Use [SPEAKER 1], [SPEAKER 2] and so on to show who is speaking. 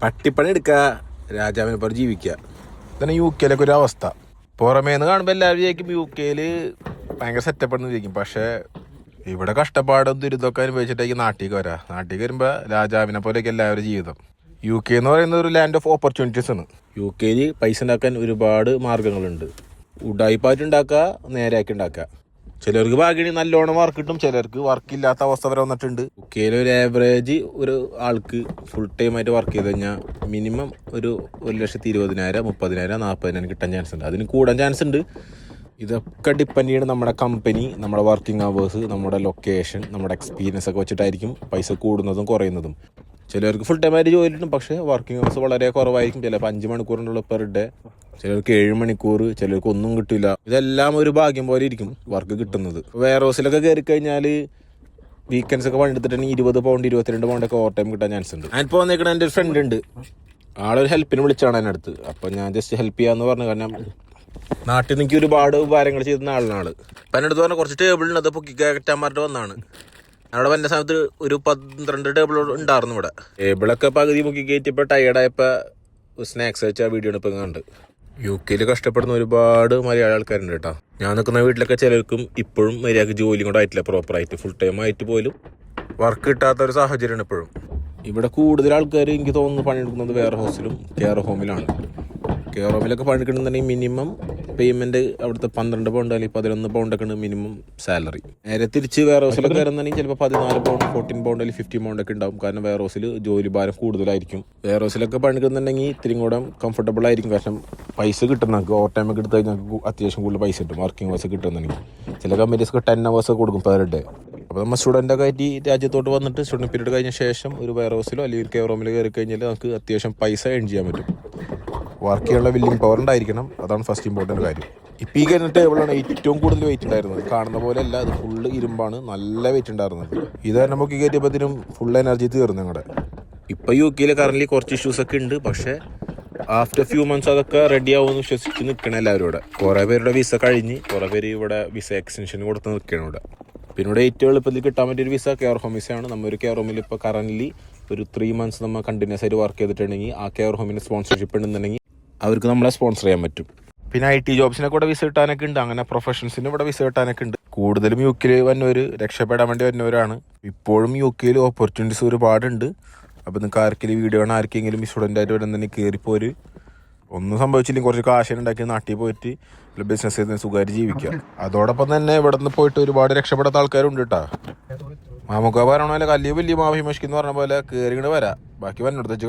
[SPEAKER 1] പട്ടിപ്പണി എടുക്കുക, രാജാവിനെ പോലെ ജീവിക്കുക. ഇതാണ് യു കെയിലൊക്കെ ഒരു അവസ്ഥ. പുറമേന്ന് കാണുമ്പോൾ എല്ലാവരും വിചാരിക്കും യു കെയിൽ ഭയങ്കര സെറ്റപ്പ് വിചാരിക്കും. പക്ഷേ ഇവിടെ കഷ്ടപ്പാടും ദുരിതമൊക്കെ അനുഭവിച്ചിട്ടായിരിക്കും നാട്ടിലേക്ക് വരാം. നാട്ടിലേക്ക് വരുമ്പോൾ രാജാവിനെ പോലെയൊക്കെ എല്ലാവരും ജീവിതം. യു കെ എന്ന് പറയുന്നത് ഒരു ലാൻഡ് ഓഫ് ഓപ്പർച്യൂണിറ്റീസ് ആണ്. യു കെയിൽ പൈസ ഉണ്ടാക്കാൻ ഒരുപാട് മാർഗ്ഗങ്ങളുണ്ട്. ഉഡായിപ്പായിട്ട് ഉണ്ടാക്കുക, നേരെയാക്കി ഉണ്ടാക്കുക. ചിലർക്ക് ഭാഗ്യണി നല്ലോണം വർക്ക് കിട്ടും, ചിലർക്ക് വർക്കില്ലാത്ത അവസ്ഥ വരെ വന്നിട്ടുണ്ട്. യു കെയിൽ ഒരു ആവറേജ് ഒരു ആൾക്ക് ഫുൾ ടൈം ആയിട്ട് വർക്ക് ചെയ്ത് കഴിഞ്ഞാൽ മിനിമം ഒരു 1,20,000, 30,000, 40,000 കിട്ടാൻ ചാൻസ് ഉണ്ട്. അതിന് കൂടാൻ ചാൻസ് ഉണ്ട്. ഇതൊക്കെ ഡിപ്പെൻഡ് ചെയ്യണം നമ്മുടെ കമ്പനി, നമ്മുടെ വർക്കിംഗ് അവേഴ്സ്, നമ്മുടെ ലൊക്കേഷൻ, നമ്മുടെ എക്സ്പീരിയൻസ് ഒക്കെ വെച്ചിട്ടായിരിക്കും പൈസ കൂടുന്നതും കുറയുന്നതും. ചിലർക്ക് ഫുൾ ടൈം ആയിട്ട് ജോലി കിട്ടും, പക്ഷേ വർക്കിംഗ് അവേഴ്സ് വളരെ കുറവായിരിക്കും. ചിലപ്പോൾ 5 മണിക്കൂറിനുള്ള പെർ ഡേ, ചിലർക്ക് 7 മണിക്കൂർ, ചിലർക്ക് ഒന്നും കിട്ടില്ല. ഇതെല്ലാം ഒരു ഭാഗ്യം പോലെ ഇരിക്കും വർക്ക് കിട്ടുന്നത്. വെയർ ഹൗസിലൊക്കെ കയറി കഴിഞ്ഞാൽ വീക്കെൻഡ്സ് ഒക്കെ പണിയെടുത്തിട്ടുണ്ടെങ്കിൽ 20 പൗണ്ട് 22 പൗണ്ടൊക്കെ ഓവർ ടൈം കിട്ടാൻ ചാൻസ് ഉണ്ട്. ഞാനിപ്പോൾ വന്നേക്കണ എൻ്റെ ഒരു ഫ്രണ്ട് ഉണ്ട്, ആളൊരു ഹെൽപ്പിന് വിളിച്ചാണ് എൻ്റെ അടുത്ത്. അപ്പം ഞാൻ ജസ്റ്റ് ഹെൽപ്പ് ചെയ്യാമെന്ന് പറഞ്ഞു. കാരണം നാട്ടിൽ എനിക്ക് ഒരുപാട് ഉപകാരങ്ങൾ ചെയ്തിരുന്ന ആളാണ്. അപ്പം എൻ്റെ അടുത്ത് പറഞ്ഞാൽ കുറച്ച് ടേബിൾ ഉണ്ട്, അത് പൊക്കി കയറ്റാൻ പറഞ്ഞിട്ട് വന്നതാണ്. അവിടെ വന്ന സമയത്ത് ഒരു 12 ടേബിൾ ഉണ്ടായിരുന്നു. ഇവിടെ ടേബിളൊക്കെ പകുതി പൊക്കി കയറ്റിയപ്പോൾ ടയേർഡായപ്പോൾ സ്നാക്സ് വെച്ചാൽ വീഡിയോ ഇപ്പം കണ്ട്. യു കെയിൽ കഷ്ടപ്പെടുന്ന ഒരുപാട് മലയാളി ആൾക്കാരുണ്ട് കേട്ടോ. ഞാൻ നിൽക്കുന്ന വീട്ടിലൊക്കെ ചിലർക്കും ഇപ്പോഴും മര്യാദക്ക് ജോലിയും കൂടെ ആയിട്ടില്ല, പ്രോപ്പറായിട്ട് ഫുൾ ടൈം ആയിട്ട് പോലും വർക്ക് കിട്ടാത്ത ഒരു സാഹചര്യമാണ് ഇപ്പോഴും. ഇവിടെ കൂടുതൽ ആൾക്കാർ എനിക്ക് തോന്നുന്നു പണിയെടുക്കുന്നത് വെയർ ഹൗസിലും കെയർ ഹോമിലാണ്. കെയർ ഹോമിലൊക്കെ പണിയെടുക്കണമെന്നുണ്ടെങ്കിൽ മിനിമം പേയ്മെൻറ്റ് അവിടുത്തെ 12 പൗണ്ട് അല്ലെങ്കിൽ 11 പൗണ്ടൊക്കെയാണ് മിനിമം സാലറി. നേരെ തിരിച്ച് വെയർ ഹൗസിലൊക്കെ വരുന്നുണ്ടെങ്കിൽ ചിലപ്പോൾ 14 പൗണ്ട്, 14 പൗണ്ട് അല്ലെങ്കിൽ 15 പൗണ്ടൊക്കെ ഉണ്ടാവും. കാരണം വെയർ ഹൗസിൽ ജോലി ഭാരം കൂടുതലായിരിക്കും. വെയർ ഹൗസിലൊക്കെ പണിയെടുക്കുന്നുണ്ടെങ്കിൽ ഇത്തിരി കൂടെ കംഫർട്ടബിൾ ആയിരിക്കും. കാരണം പൈസ കിട്ടും. നമുക്ക് ഓവർ ടൈം ഒക്കെ എടുത്ത് കഴിഞ്ഞാൽ നമുക്ക് അത്യാവശ്യം കൂടുതൽ പൈസ കിട്ടും. വർക്കിംഗ് അവേഴ്സ് കിട്ടുന്നുണ്ടെങ്കിൽ ചില കമ്പനീസൊക്കെ 10 hours കൊടുക്കും പെർ ഡേ. അപ്പോൾ നമ്മൾ സ്റ്റുഡൻ്റൊക്കെ ആയിട്ട് ഈ രാജ്യത്തോട്ട് വന്നിട്ട് സ്റ്റുഡൻറ്റ് പീരീഡ് കഴിഞ്ഞ ശേഷം ഒരു വെയർ ഹൗസിലോ അല്ലെങ്കിൽ ഒരു കെയർ റൂമിൽ കയറി കഴിഞ്ഞാൽ നമുക്ക് അത്യാവശ്യം പൈസ ഏൺ ചെയ്യാൻ പറ്റും. വർക്ക് ചെയ്യാനുള്ള വില്ലിംഗ് പവർ ഉണ്ടായിരിക്കണം, അതാണ് ഫസ്റ്റ് ഇമ്പോർട്ടൻറ്റ് കാര്യം. ഇപ്പോൾ ഈ കഴിഞ്ഞ ടേബിളാണ് ഏറ്റവും കൂടുതൽ വെയിറ്റ് ഉണ്ടായിരുന്നത്. കാണുന്ന പോലെ അല്ല, അത് ഫുള്ള് ഇരുമ്പാണ്, നല്ല വെയിറ്റ് ഉണ്ടായിരുന്നത്. ഇത് നമുക്ക് കയറ്റിയപ്പോഴത്തേനും ഫുൾ എനർജി തീർന്നു ഞങ്ങളുടെ. ഇപ്പോൾ യു കെയിൽ കറൻറ്റ്ലി കുറച്ച് ഇഷ്യൂസൊക്കെ ഉണ്ട്, പക്ഷേ ആഫ്റ്റർ ഫ്യൂ മന്ത്സ് അതൊക്കെ റെഡി ആവുമെന്ന് വിശ്വസിച്ച് നിൽക്കണം എല്ലാവരും ഇവിടെ. കുറേ പേരുടെ വിസ കഴിഞ്ഞ്, കുറേ പേര് ഇവിടെ വിസ എക്സ്റ്റൻഷൻ കൊടുത്ത് നിൽക്കണം ഇവിടെ. പിന്നെ ഇവിടെ ഏറ്റവും എളുപ്പത്തിൽ കിട്ടാൻ പറ്റിയൊരു വിസ കെയർ ഹോം വിസയാണ്. നമ്മൊരു കെയർ ഹോമിൽ ഇപ്പോൾ കറൻറ്റ്ലി ഒരു 3 months നമ്മൾ കണ്ടിന്യൂസ് ആയിട്ട് വർക്ക് ചെയ്തിട്ടുണ്ടെങ്കിൽ ആ കെയർ ഹോമിന് സ്പോൺസർഷിപ്പ് ഉണ്ടെന്നുണ്ടെങ്കിൽ അവർക്ക് നമ്മളെ സ്പോൺസർ ചെയ്യാൻ പറ്റും. പിന്നെ IT ജോബ്സിനൊക്കെ ഇവിടെ വിസ കിട്ടാനൊക്കെ ഉണ്ട്. അങ്ങനെ പ്രൊഫഷൻസിന് ഇവിടെ വിസ കിട്ടാനൊക്കെ ഉണ്ട്. കൂടുതലും യു കെയിൽ വന്നവർ രക്ഷപ്പെടാൻ വേണ്ടി വരുന്നവരാണ്. ഇപ്പോഴും യു കെയിൽ ഓപ്പർച്യൂണിറ്റീസ് ഒരുപാടുണ്ട്. അപ്പോൾ നിങ്ങൾക്ക് ആർക്കെങ്കിലും വീഡിയോ ആണ്, ആർക്കെങ്കിലും സ്റ്റുഡൻ്റായിട്ട് വരുന്നുണ്ടെങ്കിൽ കയറിപ്പോര്. ഒന്നും സംഭവിച്ചില്ലെങ്കിൽ കുറച്ച് കാശ് ഉണ്ടാക്കി നാട്ടിൽ പോയിട്ട് ബിസിനസ് ചെയ്ത് സുഖമായിട്ട് ജീവിക്കുക. അതോടൊപ്പം തന്നെ ഇവിടെ നിന്ന് പോയിട്ട് ഒരുപാട് രക്ഷപ്പെടാത്ത ആൾക്കാരുണ്ട് കേട്ടോ. മാമുക്ക പറഞ്ഞ പോലെ കല്ല് വലിയ മാവിമഷ്കിന്ന് പറഞ്ഞ പോലെ കയറി വരാം. ബാക്കി വന്നെടുത്ത് വെച്ച് കാണാം.